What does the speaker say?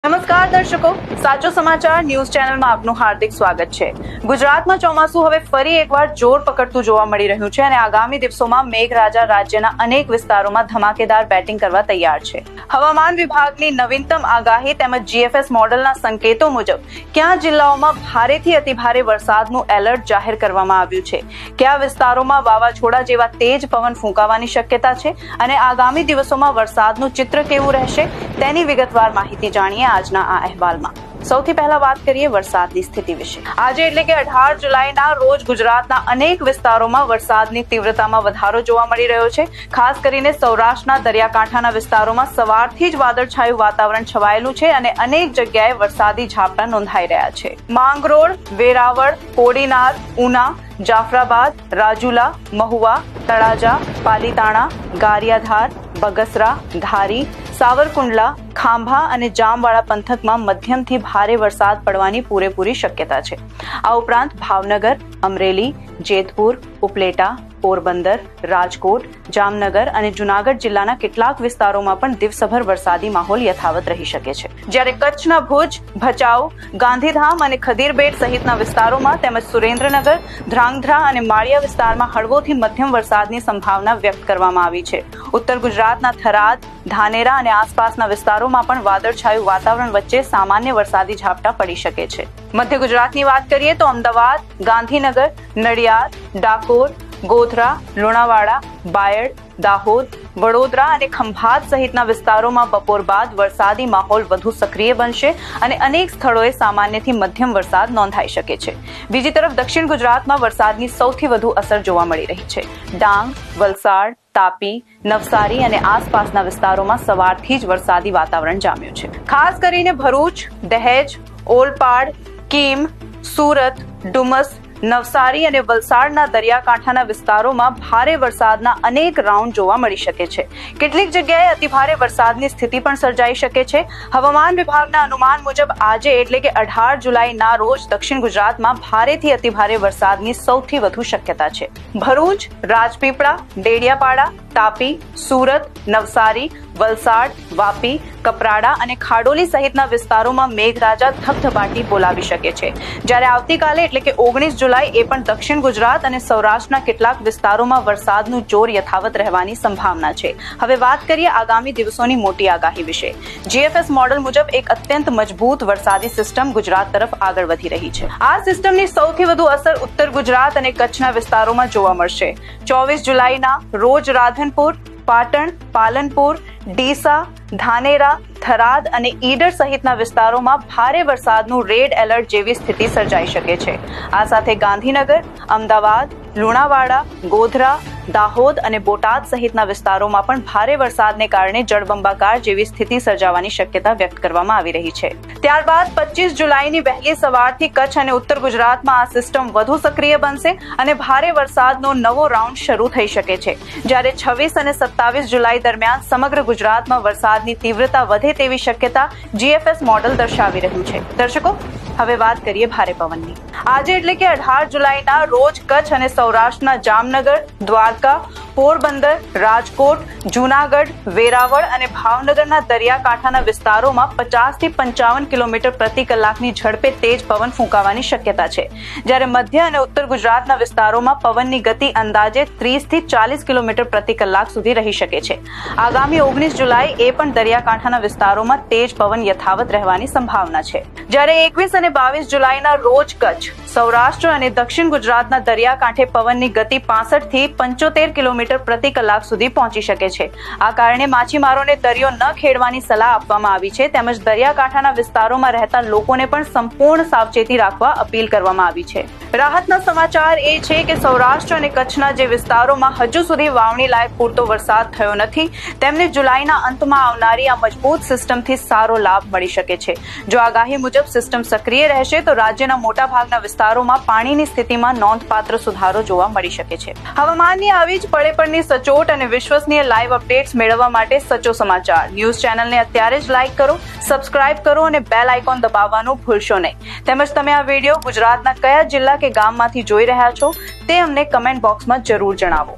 નમસ્કાર દર્શકો, સાચો સમાચાર ન્યૂઝ ચેનલમાં આપનું હાર્દિક સ્વાગત છે। ગુજરાતમાં ચોમાસું હવે ફરી એકવાર જોર પકડતું જોવા મળી રહ્યું છે અને આગામી દિવસોમાં મેઘરાજા રાજ્યના અનેક વિસ્તારોમાં ધમાકેદાર બેટિંગ કરવા તૈયાર છે। હવામાન વિભાગની નવીનતમ આગાહી તેમજ જીએફએસ મોડલના સંકેતો મુજબ કયા જિલ્લાઓમાં ભારેથી અતિભારે વરસાદનું એલર્ટ જાહેર કરવામાં આવ્યું છે, કયા વિસ્તારોમાં વાવાઝોડા જેવા તેજ પવન ફૂંકાવાની શક્યતા છે અને આગામી દિવસોમાં વરસાદનું ચિત્ર કેવું રહેશે તેની વિગતવાર માહિતી જાણીએ આજના આ અહેવાલમાં। સૌથી પહેલા વાત કરીએ વરસાદની સ્થિતિ વિશે। આજે એટલે કે 18 જુલાઈના રોજ ગુજરાતના અનેક વિસ્તારોમાં વરસાદની તીવ્રતામાં વધારો જોવા મળી રહ્યો છે। ખાસ કરીને સૌરાષ્ટ્રના દરિયાકાંઠાના વિસ્તારોમાં સવારથી જ વાદળછાયું વાતાવરણ છવાયેલું છે અને અનેક જગ્યાએ વરસાદી ઝાપટા નોંધાઈ રહ્યા છે। માંગરોળ, વેરાવળ, કોડીનાર, ઉના, જાફરાબાદ, રાજુલા, મહુવા, તળાજા, પાલીતાણા, ગારિયાધાર, બગસરા, ધારી, સાવરકુંડલા, ખાંભા અને જામવાડા પંથકમાં મધ્યમથી ભારે વરસાદ પડવાની પૂરેપૂરી શક્યતા છે। આ ઉપરાંત ભાવનગર, અમરેલી, જેતપુર, ઉપલેટા, પોરબંદર, રાજકોટ, જામનગર અને જુનાગઢ જિલ્લાના કેટલાક વિસ્તારોમાં પણ દિવસભર વરસાદી માહોલ યથાવત રહી શકે છે, જ્યારે કચ્છના ભુજ, ભચાઉ, ગાંધીધામ અને ખદીરબેટ સહિતના વિસ્તારોમાં તેમજ સુરેન્દ્રનગર, ધ્રાંગધ્રા અને માળિયા વિસ્તારમાં હળવોથી મધ્યમ વરસાદની સંભાવના વ્યક્ત કરવામાં આવી છે। ઉત્તર ગુજરાતના થરાદ, ધાનેરા અને આસપાસના વિસ્તારોમાં પણ વાદળછાયું વાતાવરણ વચ્ચે સામાન્ય વરસાદી ઝાપટા પડી શકે છે। મધ્ય ગુજરાતની વાત કરીએ તો અમદાવાદ, ગાંધીનગર, નડિયાદ, ડાકોર, ગોધરા, લુણાવાડા, બાયડ, દાહોદ, વડોદરા અને ખંભાત સહિતના વિસ્તારોમાં બપોર બાદ વરસાદી માહોલ વધુ સક્રિય બનશે અને અનેક સ્થળોએ સામાન્યથી મધ્યમ વરસાદ નોંધાઈ શકે છે। બીજી તરફ દક્ષિણ ગુજરાતમાં વરસાદની સૌથી વધુ અસર જોવા મળી રહી છે। ડાંગ, વલસાડ, તાપી, નવસારી અને આસપાસના વિસ્તારોમાં સવારથી જ વરસાદી વાતાવરણ જામ્યું છે। ખાસ કરીને ભરૂચ, દહેજ, ઓલપાડ, કીમ, સુરત, ડુમસ, નવસારી અને વલસાડના દરિયાકાંઠાના વિસ્તારોમાં ભારે વરસાદના અનેક રાઉન્ડ જોવા મળી શકે છે। કેટલીક જગ્યાએ અતિભારે વરસાદની સ્થિતિ પણ સર્જાઈ શકે છે। હવામાન વિભાગના અનુમાન મુજબ આજે એટલે કે 18 જુલાઈના રોજ દક્ષિણ ગુજરાતમાં ભારેથી અતિભારે વરસાદની સૌથી વધુ શક્યતા છે। ભરૂચ, રાજપીપળા, ડેડિયાપાડા, તાપી, સુરત, નવસારી, વલસાડ, વાપી, કપરાડા અને ખાડોલી સહિતના વિસ્તારોમાં મેઘરાજા ધબધબાટી બોલાવી શકે છે, જ્યારે આવતીકાલે એટલે કે 19 જુલાઈ એ પણ દક્ષિણ ગુજરાત અને સૌરાષ્ટ્રના કેટલાક વિસ્તારોમાં વરસાદનું જોર યથાવત રહેવાની સંભાવના છે। હવે વાત કરીએ આગામી દિવસોની મોટી આગાહી વિશે। જીએફએસ મોડલ મુજબ એક અત્યંત મજબૂત વરસાદી સિસ્ટમ ગુજરાત તરફ આગળ વધી રહી છે। આ સિસ્ટમની સૌથી વધુ અસર ઉત્તર ગુજરાત અને કચ્છના વિસ્તારોમાં જોવા મળશે। 24 જુલાઈના રોજ રાધનપુર, પાટણ, પાલનપુર, ડીસા, ધાનેરા, થરાદ અને ઈડર સહિતના વિસ્તારોમાં ભારે વરસાદનું રેડ એલર્ટ જેવી સ્થિતિ સર્જાઈ શકે છે। આ સાથે ગાંધીનગર, અમદાવાદ, લુણાવાડા, ગોધરા, દાહોદ અને બોટાદ સહિતના વિસ્તારોમાં પણ ભારે વરસાદને કારણે જળબંબાકાર જેવી સ્થિતિ સર્જાવાની શક્યતા વ્યક્ત કરવામાં આવી રહી છે। ત્યારબાદ 25 જુલાઈની વહેલી સવારથી કચ્છ અને ઉત્તર ગુજરાતમાં આ સિસ્ટમ વધુ સક્રિય બનશે અને ભારે વરસાદનો નવો રાઉન્ડ શરૂ થઈ શકે છે, જ્યારે 26 અને 27 જુલાઈ દરમિયાન સમગ્ર ગુજરાતમાં વરસાદની તીવ્રતા વધે તેવી શક્યતા જીએફએસ મોડલ દર્શાવી રહ્યું છે। દર્શકો, હવે વાત કરીએ ભારે પવનની। આજે એટલે કે 18 જુલાઈના રોજ કચ્છ અને સૌરાષ્ટ્રના જામનગર, દ્વારકા, પોરબંદર, રાજકોટ, જુનાગઢ, વેરાવળ અને ભાવનગરના દરિયાકાંઠાના વિસ્તારોમાં 50 થી 55 કિલોમીટર પ્રતિ કલાકની ઝડપે તેજ પવન ફૂંકાવાની શક્યતા છે, જ્યારે મધ્ય અને ઉત્તર ગુજરાતના વિસ્તારોમાં પવનની ગતિ અંદાજે 30 થી 40 કિલોમીટર પ્રતિ કલાક સુધી રહી શકે છે। આગામી 19 જુલાઈ એ પણ દરિયાકાંઠાના વિસ્તારોમાં તેજ પવન યથાવત રહેવાની સંભાવના છે, જ્યારે 21 અને 22 જુલાઈના રોજ કચ્છ, સૌરાષ્ટ્ર અને દક્ષિણ ગુજરાતના દરિયાકાંઠે પવનની ગતિ 65 થી 75 કિલોમીટર પ્રતિ કલાક સુધી પહોંચી શકે છે। આ કારણે માછીમારોને દરિયો ન ખેડવાની સલાહ આપવામાં આવી છે, તેમજ દરિયાકાંઠાના વિસ્તારોમાં રહેતા લોકોને પણ સંપૂર્ણ સાવચેતી રાખવા અપીલ કરવામાં આવી છે। રાહતના સમાચાર એ છે કે સૌરાષ્ટ્ર અને કચ્છના જે વિસ્તારોમાં હજુ સુધી વાવણી લાયક પૂરતો વરસાદ થયો નથી, તેમને જુલાઈના અંતમાં આવનારી આ મજબૂત સિસ્ટમથી સારો લાભ મળી શકે છે। જો આગાહી મુજબ સિસ્ટમ સક્રિય રહેશે તો રાજ્યના મોટાભાગના વિસ્તારોમાં પાણીની સ્થિતિમાં નોંધપાત્ર સુધારો જોવા મળી શકે છે। હવામાનની આવી જ પડે પડની સચોટ અને વિશ્વસનીય લાઈવ અપડેટ્સ મેળવવા માટે સચો સમાચાર ન્યૂઝ ચેનલને અત્યારે જ લાઈક કરો, સબસ્ક્રાઇબ કરો અને બેલ આઇકોન દબાવવાનું ભૂલશો નહીં। તેમજ તમે આ વિડીયો ગુજરાતના કયા જિલ્લા કે ગામમાંથી જોઈ રહ્યા છો તે અમને કમેન્ટ બોક્સમાં જરૂર જણાવો।